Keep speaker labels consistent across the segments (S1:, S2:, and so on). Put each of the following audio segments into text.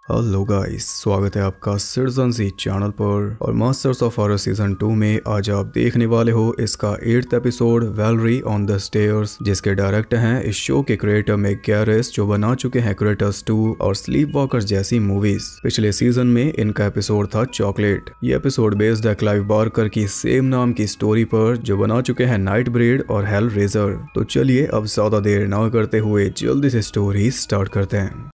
S1: Hello guys, स्वागत है आपका सिटीजन सी चैनल पर। और मास्टर्स ऑफ हॉरर सीजन 2 में आज आप देखने वाले हो इसका 8th episode Valerie on the stairs, जिसके डायरेक्टर हैं इस शो के क्रिएटर मैक गैरेस, जो बना चुके हैं क्रेटस 2 और स्लीप वॉकर्स जैसी मूवीज। पिछले सीजन में इनका एपिसोड था चॉकलेट। ये एपिसोड बेस्ड है क्लाइव बार्कर की सेम नाम की स्टोरी पर, जो बना चुके हैं नाइट ब्रीड और हेल रेजर। तो चलिए अब ज्यादा देर न करते हुए जल्दी से स्टोरी स्टार्ट करते हैं।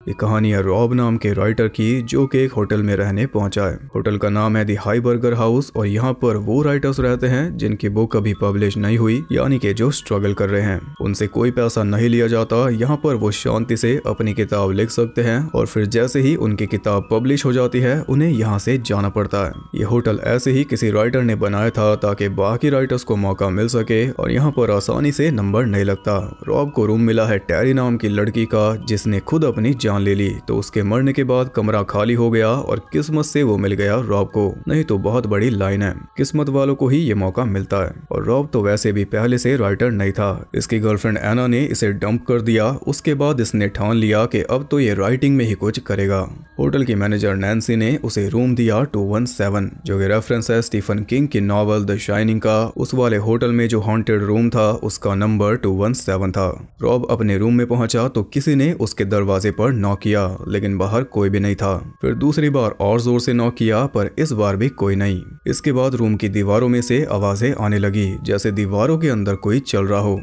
S1: ये कहानी है रॉब नाम के राइटर की, जो कि एक होटल में रहने पहुंचा है। होटल का नाम है दी हाई बर्गर हाउस और यहाँ पर वो राइटर्स रहते हैं जिनकी बुक अभी पब्लिश नहीं हुई, यानी कि जो स्ट्रगल कर रहे हैं। उनसे कोई पैसा नहीं लिया जाता। यहाँ पर वो शांति से अपनी किताब लिख सकते हैं और फिर जैसे ही उनकी किताब पब्लिश हो जाती है उन्हें यहाँ से जाना पड़ता है। ये होटल ऐसे ही किसी राइटर ने बनाया था ताकि बाकी राइटर्स को मौका मिल सके, और यहाँ पर आसानी से नंबर नहीं लगता। रॉब को रूम मिला है टेरी नाम की लड़की का, जिसने खुद अपनी जान ले ली। तो उसके मरने के बाद कमरा खाली हो गया और किस्मत से वो मिल गया रॉब को। नहीं तो बहुत बड़ी लाइन है, किस्मत वालों को ही ये मौका मिलता है। और रॉब तो वैसे भी पहले से राइटर नहीं था। इसकी गर्लफ्रेंड एना ने इसे डंप कर दिया। उसके बाद इसने ठान लिया कि अब तो ये राइटिंग में ही कुछ करेगा। होटल की मैनेजर नैन्सी ने उसे रूम दिया 217, जो कि रेफरेंस है स्टीफन किंग की नॉवल द शाइनिंग का। उस वाले होटल में जो हॉन्टेड रूम था उसका नंबर 217 था। रॉब अपने रूम में पहुंचा तो किसी ने उसके दरवाजे पर नॉक किया, लेकिन बाहर कोई भी नहीं था। फिर दूसरी बार और जोर से नॉक किया, पर इस बार भी कोई नहीं। इसके बाद रूम की दीवारों में से आवाजें आने लगी, जैसे दीवारों के अंदर कोई चल रहा हो।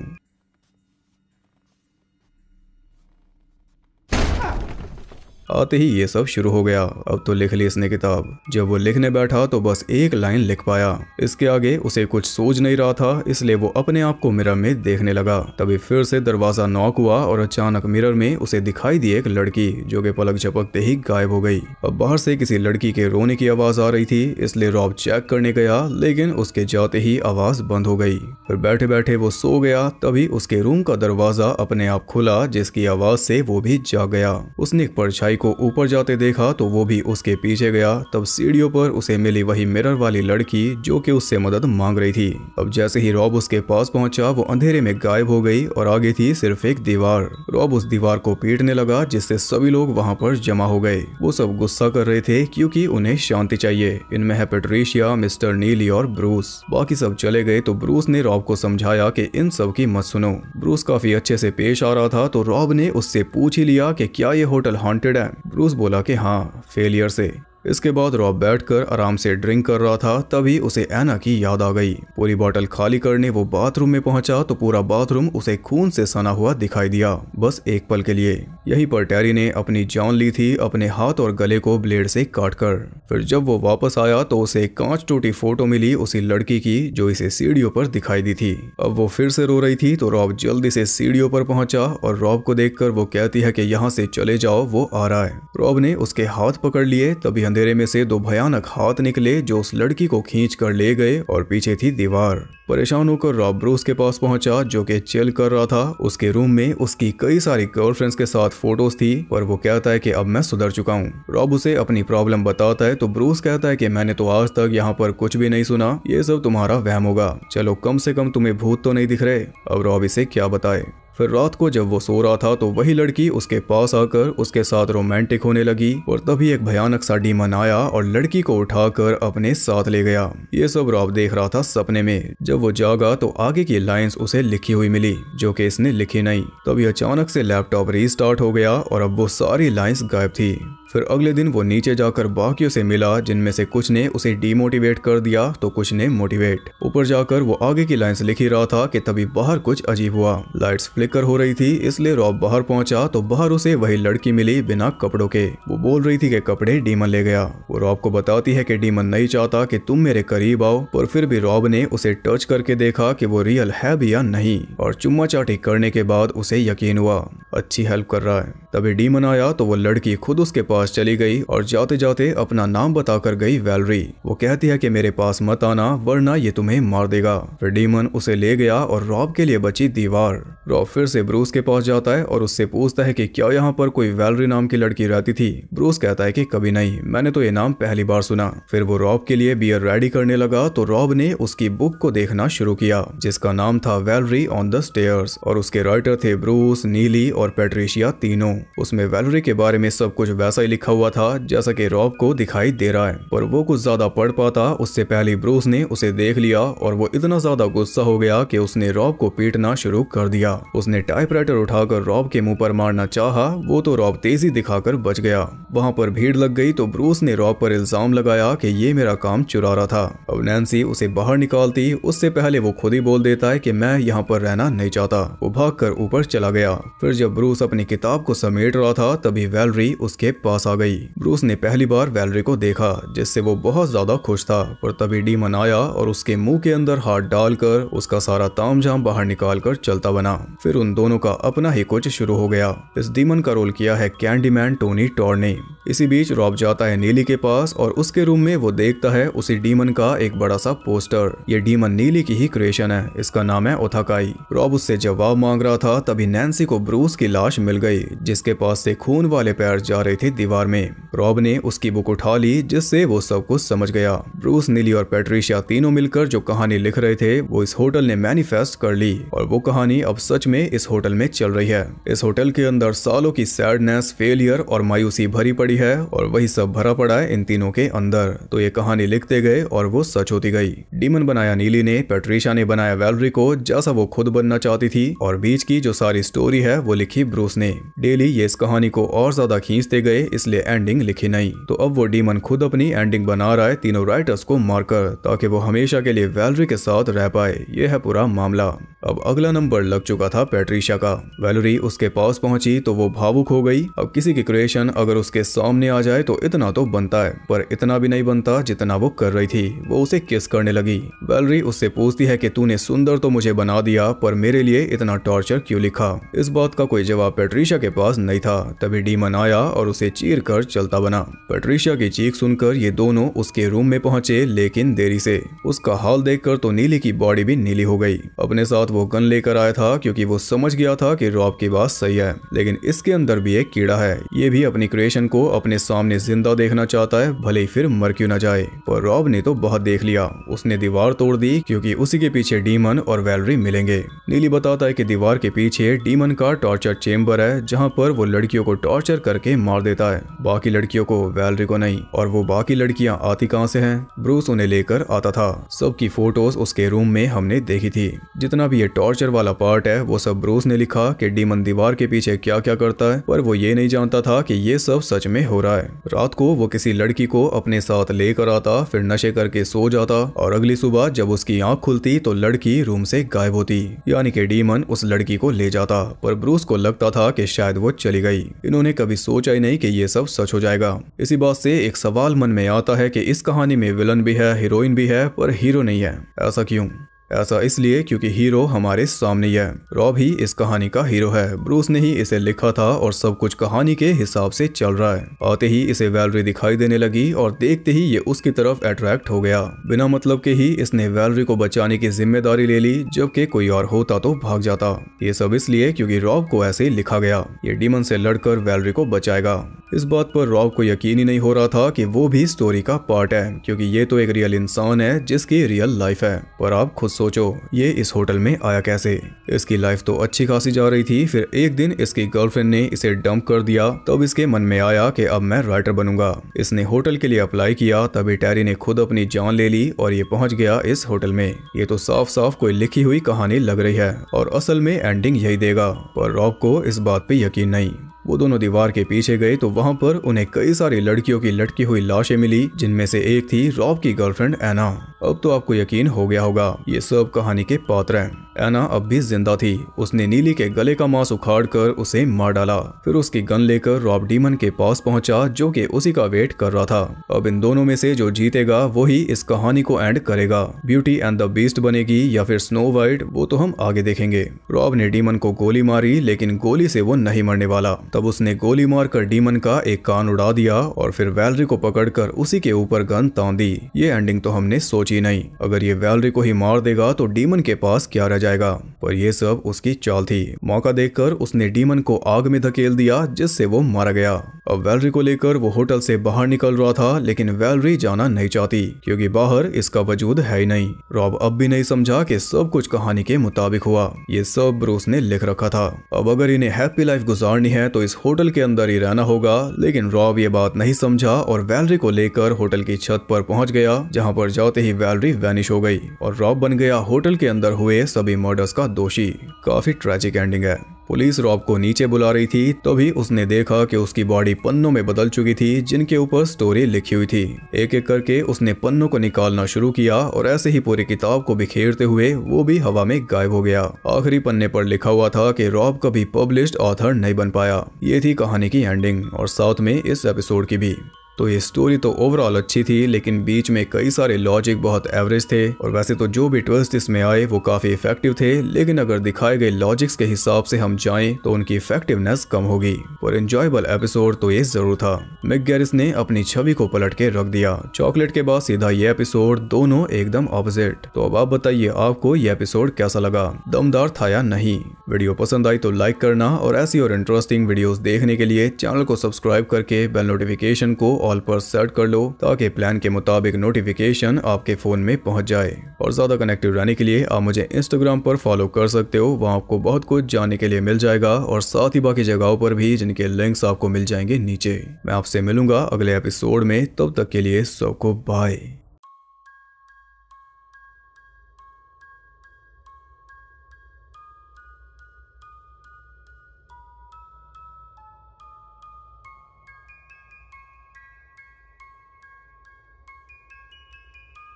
S1: आते ही ये सब शुरू हो गया। अब तो लिख ली इसने किताब। जब वो लिखने बैठा तो बस एक लाइन लिख पाया। इसके आगे उसे कुछ सोच नहीं रहा था, इसलिए वो अपने आप को मिरर में देखने लगा। तभी फिर से दरवाजा नॉक हुआ और अचानक मिरर में उसे दिखाई दी एक लड़की, जो कि पलक झपकते ही गायब हो गई। अब बाहर से किसी लड़की के रोने की आवाज आ रही थी, इसलिए रॉब चेक करने गया, लेकिन उसके जाते ही आवाज बंद हो गई। फिर बैठे बैठे वो सो गया। तभी उसके रूम का दरवाजा अपने आप खुला, जिसकी आवाज से वो भी जाग गया। उसने एक परछाई को ऊपर जाते देखा तो वो भी उसके पीछे गया। तब सीढ़ियों पर उसे मिली वही मिरर वाली लड़की, जो कि उससे मदद मांग रही थी। अब जैसे ही रॉब उसके पास पहुंचा, वो अंधेरे में गायब हो गई और आगे थी सिर्फ एक दीवार। रॉब उस दीवार को पीटने लगा, जिससे सभी लोग वहां पर जमा हो गए। वो सब गुस्सा कर रहे थे क्योंकि उन्हें शांति चाहिए। इनमें है पेट्रिशिया, मिस्टर नीली और ब्रूस। बाकी सब चले गए तो ब्रूस ने रॉब को समझाया कि इन सब की मत सुनो। ब्रूस काफी अच्छे से पेश आ रहा था, तो रॉब ने उससे पूछ ही लिया कि क्या ये होटल हॉन्टेड है। ब्रूस बोला कि हाँ, फेलियर से। इसके बाद रॉब बैठकर आराम से ड्रिंक कर रहा था। तभी उसे एना की याद आ गई। पूरी बोतल खाली करने वो बाथरूम में पहुंचा तो पूरा बाथरूम उसे खून से सना हुआ दिखाई दिया, बस एक पल के लिए। यहीं पर टेरी ने अपनी जान ली थी, अपने हाथ और गले को ब्लेड से काटकर। फिर जब वो वापस आया तो उसे एक कांच टूटी फोटो मिली उसी लड़की की, जो इसे सीढ़ियों पर दिखाई दी थी। अब वो फिर से रो रही थी, तो रॉब जल्दी से सीढ़ियों पर पहुंचा और रॉब को देखकर वो कहती है कि यहाँ से चले जाओ, वो आ रहा है। रॉब ने उसके हाथ पकड़ लिए। तभी अंधेरे में से दो भयानक हाथ निकले, जो उस लड़की को खींच कर ले गए और पीछे थी दीवार। परेशान होकर रॉब ब्रूस के पास पहुंचा, जो कि चिल कर रहा था। उसके रूम में उसकी कई सारी गर्लफ्रेंड्स के साथ फोटोज थी, पर वो कहता है कि अब मैं सुधर चुका हूँ। रॉब उसे अपनी प्रॉब्लम बताता है, तो ब्रूस कहता है कि मैंने तो आज तक यहाँ पर कुछ भी नहीं सुना, ये सब तुम्हारा वहम होगा। चलो, कम से कम तुम्हें भूत तो नहीं दिख रहे। अब रॉब इसे क्या बताए। फिर रात को जब वो सो रहा था तो वही लड़की उसके पास आकर उसके साथ रोमांटिक होने लगी, और तभी एक भयानक सा डीमन आया और लड़की को उठाकर अपने साथ ले गया। ये सब रॉब देख रहा था सपने में। जब वो जागा तो आगे की लाइंस उसे लिखी हुई मिली, जो कि इसने लिखी नहीं। तभी अचानक से लैपटॉप रीस्टार्ट हो गया और अब वो सारी लाइंस गायब थी। फिर अगले दिन वो नीचे जाकर बाकियों से मिला, जिनमें से कुछ ने उसे डीमोटिवेट कर दिया तो कुछ ने मोटिवेट। ऊपर जाकर वो आगे की लाइंस लिख ही रहा था कि तभी बाहर कुछ अजीब हुआ। लाइट्स फ्लिकर हो रही थी, इसलिए रॉब बाहर पहुंचा तो बाहर उसे वही लड़की मिली बिना कपड़ों के। वो बोल रही थी कि कपड़े डीमन ले गया। वो रॉब को बताती है कि डीमन नहीं चाहता कि तुम मेरे करीब आओ, पर फिर भी रॉब ने उसे टच करके देखा कि वो रियल है भी या नहीं, और चुम्मा चाटी करने के बाद उसे यकीन हुआ अच्छी हेल्प कर रहा है। तभी डीमन आया तो वो लड़की खुद उसके पास चली गई और जाते जाते अपना नाम बताकर गई वैलेरी। वो कहती है कि मेरे पास मत आना, वरना ये तुम्हें मार देगा। फिर डीमन उसे ले गया और रॉब के लिए बची दीवार। रॉब फिर से ब्रूस के पास जाता है और उससे पूछता है कि क्या यहाँ पर कोई वैलरी नाम की लड़की रहती थी। ब्रूस कहता है कि कभी नहीं, मैंने तो ये नाम पहली बार सुना। फिर वो रॉब के लिए बियर रेडी करने लगा तो रॉब ने उसकी बुक को देखना शुरू किया जिसका नाम था वैलरी ऑन द स्टेयर्स और उसके राइटर थे ब्रूस, नीली और पैट्रिशिया तीनों। उसमें वैलरी के बारे में सब कुछ वैसा ही लिखा हुआ था जैसा कि रॉब को दिखाई दे रहा है, पर वो कुछ ज्यादा पढ़ पाता उससे पहले ब्रूस ने उसे देख लिया और वो इतना ज्यादा गुस्सा हो गया कि उसने रॉब को पीटना शुरू कर दिया। उसने टाइपराइटर उठाकर रॉब के मुंह पर मारना चाहा, वो तो रॉब तेजी दिखाकर बच गया। वहां पर भीड़ लग गई तो ब्रूस ने रॉब पर इल्जाम लगाया कि ये मेरा काम चुरा रहा था। अब नैन्सी उसे बाहर निकालती उससे पहले वो खुद ही बोल देता है कि मैं यहाँ पर रहना नहीं चाहता। वो भागकर ऊपर चला गया। फिर जब ब्रूस अपनी किताब को समेट रहा था तभी वैलरी उसके पास आ गई। ब्रूस ने पहली बार वैलरी को देखा जिससे वो बहुत ज्यादा खुश था, पर तभी डीमन आया और उसके मुंह के अंदर हाथ डालकर उसका सारा तामझाम बाहर निकालकर चलता बना। फिर उन दोनों का अपना ही कुछ शुरू हो गया। इस डीमन का रोल किया है कैंडीमैन टोनी टॉड ने। इसी बीच रॉब जाता है नीली के पास और उसके रूम में वो देखता है उसी डीमन का एक बड़ा सा पोस्टर। ये डीमन नीली की ही क्रिएशन है, इसका नाम है ओथाकाई। रॉब उससे जवाब मांग रहा था तभी नैन्सी को ब्रूस की लाश मिल गई जिसके पास से खून वाले पैर जा रहे थे दीवार में। रॉब ने उसकी बुक उठा ली जिससे वो सब कुछ समझ गया। ब्रूस, नीली और पैट्रिशिया तीनों मिलकर जो कहानी लिख रहे थे वो इस होटल ने मैनिफेस्ट कर ली और वो कहानी अब सच में इस होटल में चल रही है। इस होटल के अंदर सालों की सैडनेस, फेलियर और मायूसी भरी पड़ी है और वही सब भरा पड़ा है इन तीनों के अंदर। तो ये कहानी लिखते गए और वो सच होती गई। डीमन बनाया नीली ने, पैट्रिशिया ने बनाया वैलरी को जैसा वो खुद बनना चाहती थी और बीच की जो सारी स्टोरी है वो लिखी ब्रूस ने। डेली ये इस कहानी को और ज्यादा खींचते गए इसलिए एंडिंग लिखी नहीं। तो अब वो डीमन खुद अपनी एंडिंग बना रहा है तीनों राइटर्स को मारकर ताकि वो हमेशा के लिए वैलरी के साथ रह पाए। ये है पूरा मामला। अब अगला नंबर लग चुका था पैट्रिशिया का। वैलरी उसके पास पहुंची तो वो भावुक हो गई। अब किसी की क्रिएशन अगर उसके सामने आ जाए तो इतना तो बनता है, पर इतना भी नहीं बनता जितना वो कर रही थी। वो उसे किस करने लगी। वैलरी उससे पूछती है कि तूने सुंदर तो मुझे बना दिया, पर मेरे लिए इतना टॉर्चर क्यों लिखा। इस बात का कोई जवाब पैट्रिशिया के पास नहीं था। तभी डीमन आया और उसे चीर कर चलता बना। पैट्रिशिया की चीख सुनकर ये दोनों उसके रूम में पहुंचे, लेकिन देरी से। उसका हाल देखकर तो नीली की बॉडी भी नीली हो गई। अपने साथ वो गन लेकर आया था क्योंकि वो समझ गया था कि रॉब की बात सही है, लेकिन इसके अंदर भी एक कीड़ा है। ये भी अपनी क्रिएशन को अपने सामने जिंदा देखना चाहता है, भले ही फिर मर क्यों न जाए। पर रॉब ने तो बहुत देख लिया। उसने दीवार तोड़ दी क्योंकि उसी के पीछे डीमन और वैलरी मिलेंगे। नीली बताता है कि दीवार के पीछे डीमन का टॉर्चर चेम्बर है जहाँ पर वो लड़कियों को टॉर्चर करके मार देता है, बाकी लड़कियों को, वैलरी को नहीं। और वो बाकी लड़कियां आती कहाँ से हैं? ब्रूस उन्हें लेकर आता था। सबकी फोटोज उसके रूम में हमने देखी थी। जितना भी ये टॉर्चर वाला पार्ट है वो सब ब्रूस ने लिखा कि डीमन दीवार के पीछे क्या क्या करता है, पर वो ये नहीं जानता था कि ये सब सच में हो रहा है। रात को वो किसी लड़की को अपने साथ लेकर आता, फिर नशे करके सो जाता और अगली सुबह जब उसकी आंख खुलती तो लड़की रूम से गायब होती, यानी कि डीमन उस लड़की को ले जाता। पर ब्रूस को लगता था कि शायद वो चली गई। इन्होंने कभी सोचा ही नहीं कि ये सब सच हो जाएगा। इसी बात से एक सवाल मन में आता है कि इस कहानी में विलन भी है, हीरोइन भी है, पर हीरो नहीं है। ऐसा क्यों? ऐसा इसलिए क्योंकि हीरो हमारे सामने ही है। रॉब ही इस कहानी का हीरो है। ब्रूस ने ही इसे लिखा था और सब कुछ कहानी के हिसाब से चल रहा है। आते ही इसे वैलरी दिखाई देने लगी और देखते ही ये उसकी तरफ अट्रैक्ट हो गया। बिना मतलब के ही इसने वैलरी को बचाने की जिम्मेदारी ले ली, जबकि कोई और होता तो भाग जाता। ये सब इसलिए क्योंकि रॉब को ऐसे लिखा गया, ये डीमन से लड़कर वैलरी को बचाएगा। इस बात पर रॉब को यकीन ही नहीं हो रहा था कि वो भी स्टोरी का पार्ट है, क्योंकि ये तो एक रियल इंसान है जिसकी रियल लाइफ है। पर आप खुद सोचो, ये इस होटल में आया कैसे? इसकी लाइफ तो अच्छी खासी जा रही थी, फिर एक दिन इसकी गर्लफ्रेंड ने इसे डंप कर दिया। तब इसके मन में आया कि अब मैं राइटर बनूंगा। इसने होटल के लिए अप्लाई किया, तभी टैरी ने खुद अपनी जान ले ली और ये पहुंच गया इस होटल में। ये तो साफ साफ कोई लिखी हुई कहानी लग रही है और असल में एंडिंग यही देगा। पर रॉब को इस बात पे यकीन नहीं। वो दोनों दीवार के पीछे गए तो वहां पर उन्हें कई सारी लड़कियों की लटकी हुई लाशें मिली, जिनमें से एक थी रॉब की गर्लफ्रेंड एना। अब तो आपको यकीन हो गया होगा, ये सब कहानी के पात्र हैं। एना अब भी जिंदा थी। उसने नीली के गले का मांस उखाड़कर उसे मार डाला। फिर उसकी गन लेकर रॉब डीमन के पास पहुंचा, जो कि उसी का वेट कर रहा था। अब इन दोनों में से जो जीतेगा वही इस कहानी को एंड करेगा। ब्यूटी एंड द बीस्ट बनेगी या फिर स्नो वाइट, वो तो हम आगे देखेंगे। रॉब ने डीमन को गोली मारी, लेकिन गोली से वो नहीं मरने वाला तब उसने गोली मारकर डीमन का एक कान उड़ा दिया और फिर वैलरी को पकड़कर उसी के ऊपर गन तान दी। ये एंडिंग तो हमने सोची नहीं, अगर ये वैलरी को ही मार देगा तो डीमन के पास क्या रह जाएगा, पर ये सब उसकी चाल थी। मौका देखकर उसने डीमन को आग में धकेल दिया जिससे वो मारा गया। अब वैलरी को लेकर वो होटल से बाहर निकल रहा था, लेकिन वैलरी जाना नहीं चाहती क्योंकि बाहर इसका वजूद है ही नहीं। रॉब अब भी नहीं समझा कि सब कुछ कहानी के मुताबिक हुआ, ये सब ब्रूस ने लिख रखा था। अब अगर इन्हें हैप्पी लाइफ गुजारनी है तो इस होटल के अंदर ही रहना होगा, लेकिन रॉब ये बात नहीं समझा और वैलरी को लेकर होटल की छत पर पहुंच गया, जहां पर जाते ही वैलरी वैनिश हो गई और रॉब बन गया होटल के अंदर हुए सभी मर्डर्स का दोषी। काफी ट्रैजिक एंडिंग है। पुलिस रॉब को नीचे बुला रही थी, तभी उसने देखा कि उसकी बॉडी पन्नों में बदल चुकी थी जिनके ऊपर स्टोरी लिखी हुई थी। एक एक करके उसने पन्नों को निकालना शुरू किया और ऐसे ही पूरी किताब को बिखेरते हुए वो भी हवा में गायब हो गया। आखिरी पन्ने पर लिखा हुआ था कि रॉब कभी पब्लिश्ड ऑथर नहीं बन पाया। ये थी कहानी की एंडिंग और साथ में इस एपिसोड की भी। तो ये स्टोरी तो ओवरऑल अच्छी थी, लेकिन बीच में कई सारे लॉजिक बहुत एवरेज थे और वैसे तो जो भी ट्विस्ट इसमें आए वो काफी इफेक्टिव थे, लेकिन अगर दिखाए गए लॉजिक्स के हिसाब से हम जाएं तो उनकी इफेक्टिवनेस कम होगी। पर एंजॉयबल एपिसोड तो ये जरूर था। मिक गैरिस ने अपनी छवि को पलट के रख दिया। चॉकलेट के बाद सीधा ये एपिसोड, दोनों एकदम ऑपोजिट। तो अब आप बताइए आपको ये एपिसोड कैसा लगा, दमदार था या नहीं? वीडियो पसंद आई तो लाइक करना और ऐसी और इंटरेस्टिंग वीडियोस देखने के लिए चैनल को सब्सक्राइब करके बेल नोटिफिकेशन को ऑल पर सेट कर लो ताकि प्लान के मुताबिक नोटिफिकेशन आपके फोन में पहुंच जाए। और ज्यादा कनेक्टेड रहने के लिए आप मुझे इंस्टाग्राम पर फॉलो कर सकते हो, वहां आपको बहुत कुछ जानने के लिए मिल जाएगा और साथ ही बाकी जगहों पर भी जिनके लिंक्स आपको मिल जाएंगे नीचे। मैं आपसे मिलूंगा अगले एपिसोड में, तब तक के लिए सबको बाय।